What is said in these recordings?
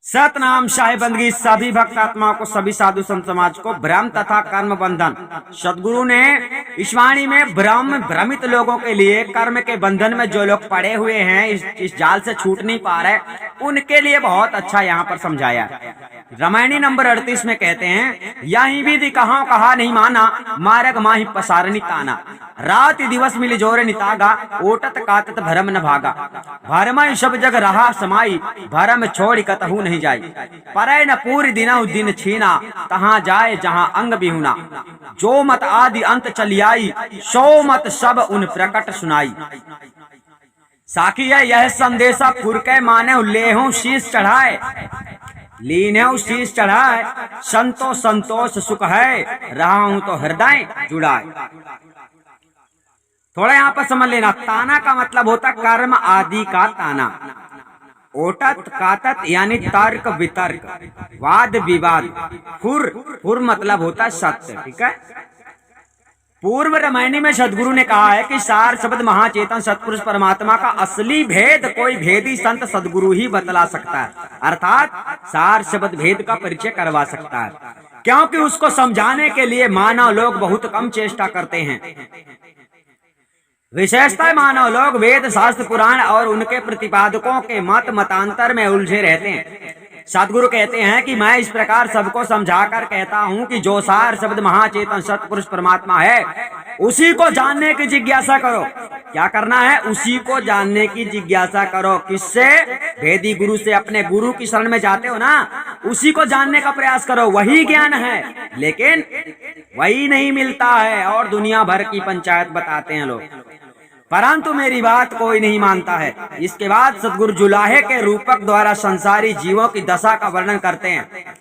सतनाम शाही बंदगी सभी भक्त आत्माओं को, सभी साधु संत समाज को भ्रम तथा कर्म बंधन। सदगुरु ने इस वाणी में भ्रमित लोगों के लिए, कर्म के बंधन में जो लोग पड़े हुए हैं, इस जाल से छूट नहीं पा रहे, उनके लिए बहुत अच्छा यहाँ पर समझाया। रामायणी नंबर 38 में कहते हैं, यही विधि कहाँ कहा नहीं माना, मार्ग माही पसारनी ताना। रात दिवस मिली जोर नितागा, ओटत कातत भरम न भागा। भरम सब जग रहा समाई, भरम छोड़ कतहु नहीं जाई। परय न पूरी दिना दिन छीना, तहाँ जाए जहाँ अंग बिहुना। जो मत आदि अंत चली आई, सो मत सब उन प्रकट सुनाई। साखी है यह संदेशा पुर के माने, लेहूं शीश चढ़ाए, लीने शीश चढ़ाए। संतोष सुख है, रहा हूं तो हृदय जुड़ाए। थोड़ा यहाँ पर समझ लेना, ताना का मतलब होता कर्म आदि का ताना। ओटत कातत यानी तर्क वितर्क, वाद विवाद। फुर मतलब होता सत्य। ठीक है। पूर्व रामायणी में सदगुरु ने कहा है कि सार शब्द महाचेतन सतपुरुष परमात्मा का असली भेद कोई भेदी संत सदगुरु ही बतला सकता है, अर्थात सार शब्द भेद का परिचय करवा सकता है, क्योंकि उसको समझाने के लिए मानव लोग बहुत कम चेष्टा करते हैं। विशेषतः मानव लोग वेद शास्त्र पुराण और उनके प्रतिपादकों के मतांतर में उलझे रहते हैं। सदगुरु कहते हैं कि मैं इस प्रकार सबको समझाकर कहता हूं कि जो सार शब्द महाचेतन सतपुरुष परमात्मा है, उसी को जानने की जिज्ञासा करो। क्या करना है? उसी को जानने की जिज्ञासा करो। किससे? वेदी गुरु से। अपने गुरु की शरण में जाते हो ना, उसी को जानने का प्रयास करो। वही ज्ञान है, लेकिन वही नहीं मिलता है और दुनिया भर की पंचायत बताते हैं लोग, परंतु मेरी बात कोई नहीं मानता है। इसके बाद सदगुरु जुलाहे के रूपक द्वारा संसारी जीवों की दशा का वर्णन करते हैं,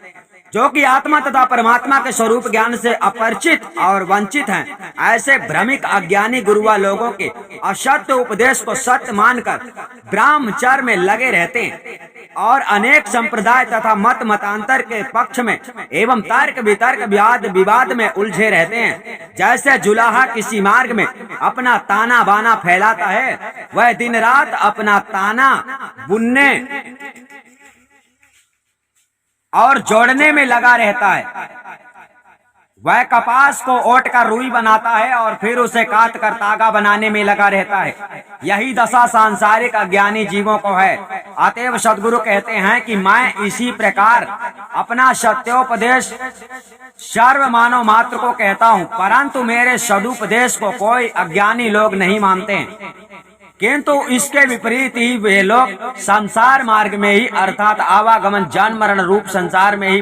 जो कि आत्मा तथा परमात्मा के स्वरूप ज्ञान से अपरिचित और वंचित हैं। ऐसे भ्रमिक अज्ञानी गुरुआ लोगों के असत्य उपदेश को सत्य मानकर ब्रह्मचर्य में लगे रहते हैं और अनेक संप्रदाय तथा मतांतर के पक्ष में एवं तर्क वितर्क वाद विवाद में उलझे रहते हैं। जैसे जुलाहा किसी मार्ग में अपना ताना बाना फैलाता है, वह दिन रात अपना ताना बुनने और जोड़ने में लगा रहता है। वह कपास को ओट कर रुई बनाता है और फिर उसे काट कर तागा बनाने में लगा रहता है। यही दशा सांसारिक अज्ञानी जीवों को है। अतएव सदगुरु कहते हैं कि मैं इसी प्रकार अपना सत्योपदेश सर्व मानव मात्र को कहता हूँ, परंतु मेरे सदुपदेश को कोई अज्ञानी लोग नहीं मानते हैं, किंतु इसके विपरीत ही वे लोग संसार मार्ग में ही, अर्थात आवागमन जन्म मरण रूप संसार में ही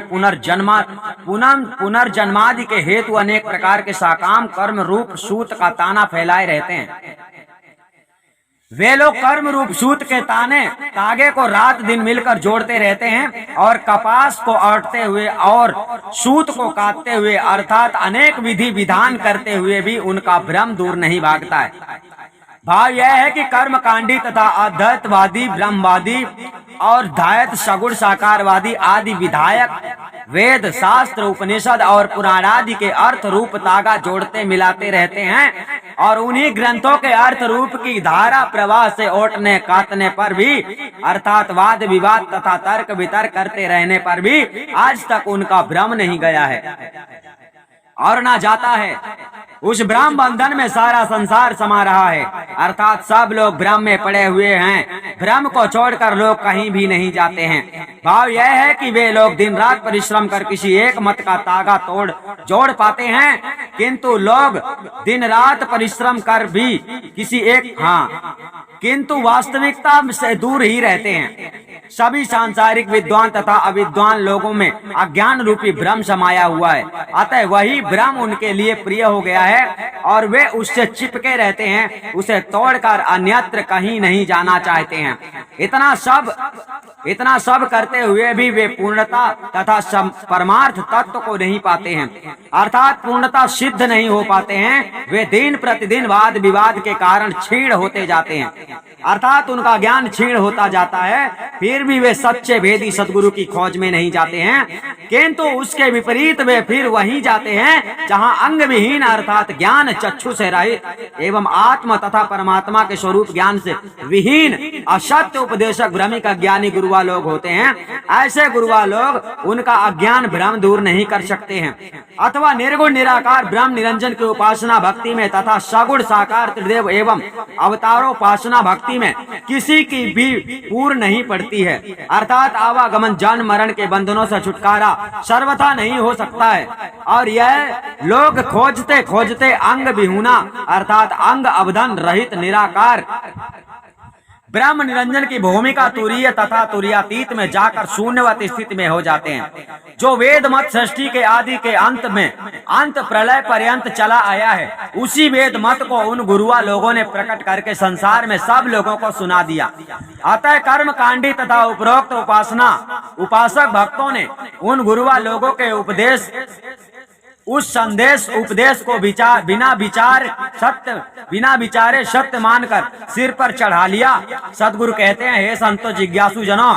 पुनर्जन्मादि के हेतु अनेक प्रकार के साकाम कर्म रूप सूत का ताना फैलाए रहते हैं। वे लोग कर्म रूप सूत के तागे को रात दिन मिलकर जोड़ते रहते हैं और कपास को औटते हुए और सूत को काटते हुए, अर्थात अनेक विधि विधान करते हुए भी उनका भ्रम दूर नहीं भागता है। भाव यह है कि कर्मकांडी तथा अद्वैतवादी, ब्रह्मवादी और ध्यात सगुण साकारवादी आदि विधायक वेद शास्त्र उपनिषद और पुराण आदि के अर्थ रूप तागा जोड़ते मिलाते रहते हैं और उन्हीं ग्रंथों के अर्थ रूप की धारा प्रवाह से ओटने काटने पर भी, अर्थात वाद विवाद तथा तर्क वितर्क करते रहने पर भी आज तक उनका भ्रम नहीं गया है और ना जाता है। उस भ्रम बंधन में सारा संसार समा रहा है, अर्थात सब लोग भ्रम में पड़े हुए हैं। भ्रम को छोड़कर लोग कहीं भी नहीं जाते हैं। भाव यह है कि वे लोग दिन रात परिश्रम कर किसी एक मत का तागा जोड़ पाते हैं, किंतु लोग दिन रात परिश्रम कर भी किंतु वास्तविकता से दूर ही रहते हैं। सभी सांसारिक विद्वान तथा अविद्वान लोगों में अज्ञान रूपी भ्रम समाया हुआ है, अतः वही भ्रम उनके लिए प्रिय हो गया है और वे उससे चिपके रहते हैं, उसे तोड़कर अन्यत्र कहीं नहीं जाना चाहते हैं। इतना सब करते हुए भी वे पूर्णता तथा परमार्थ तत्व को नहीं पाते हैं, अर्थात पूर्णता सिद्ध नहीं हो पाते हैं। वे दिन प्रतिदिन वाद विवाद के कारण क्षीण होते जाते हैं, अर्थात उनका ज्ञान क्षीण होता जाता है। फिर भी वे सच्चे भेदी सदगुरु की खोज में नहीं जाते हैं, किंतु उसके विपरीत वे फिर वहीं जाते हैं जहां अंग विहीन, अर्थात ज्ञान चक्षु से रहित एवं आत्मा तथा परमात्मा के स्वरूप ज्ञान से विहीन असत्य उपदेशक भ्रमिक अज्ञानी गुरु गुरुआ लोग होते हैं, ऐसे गुरुआ लोग उनका अज्ञान भ्रम दूर नहीं कर सकते हैं। अथवा निर्गुण निराकार ब्रह्म निरंजन की उपासना भक्ति में तथा सगुण साकार त्रिदेव एवं अवतारोपासना भक्ति में किसी की भी पूर्ण नहीं पड़ती है। अर्थात आवागमन जन्म मरण के बंधनों से छुटकारा सर्वथा नहीं हो सकता है। और यह लोग खोजते खोजते अंग विहूना अर्थात अंग अवधन रहित निराकार ब्रह्म निरंजन की भूमिका तुरीय तथा तुरीयातीत में जाकर शून्यवत स्थिति में हो जाते हैं। जो वेद मत सृष्टि के आदि के अंत में अंत प्रलय पर्यंत चला आया है, उसी वेद मत को उन गुरुआ लोगों ने प्रकट करके संसार में सब लोगों को सुना दिया। अतः कर्म कांडी तथा उपरोक्त उपासना उपासक भक्तों ने उन गुरुआ लोगों के उपदेश को बिना विचारे सत्य मानकर सिर पर चढ़ा लिया। सदगुरु कहते हैं, हे संतो जिज्ञासु जनों,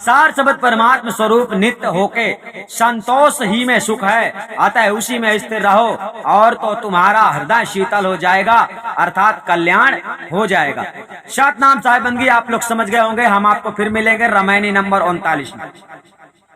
सार शब्द परमात्मा स्वरूप नित्य होके संतोष ही में सुख है, अतः उसी में स्थिर रहो और तो तुम्हारा हृदय शीतल हो जाएगा अर्थात कल्याण हो जाएगा। सतनाम साहिब बंदगी आप लोग समझ गए होंगे। हम आपको फिर मिलेंगे रामायणी नंबर 39 में।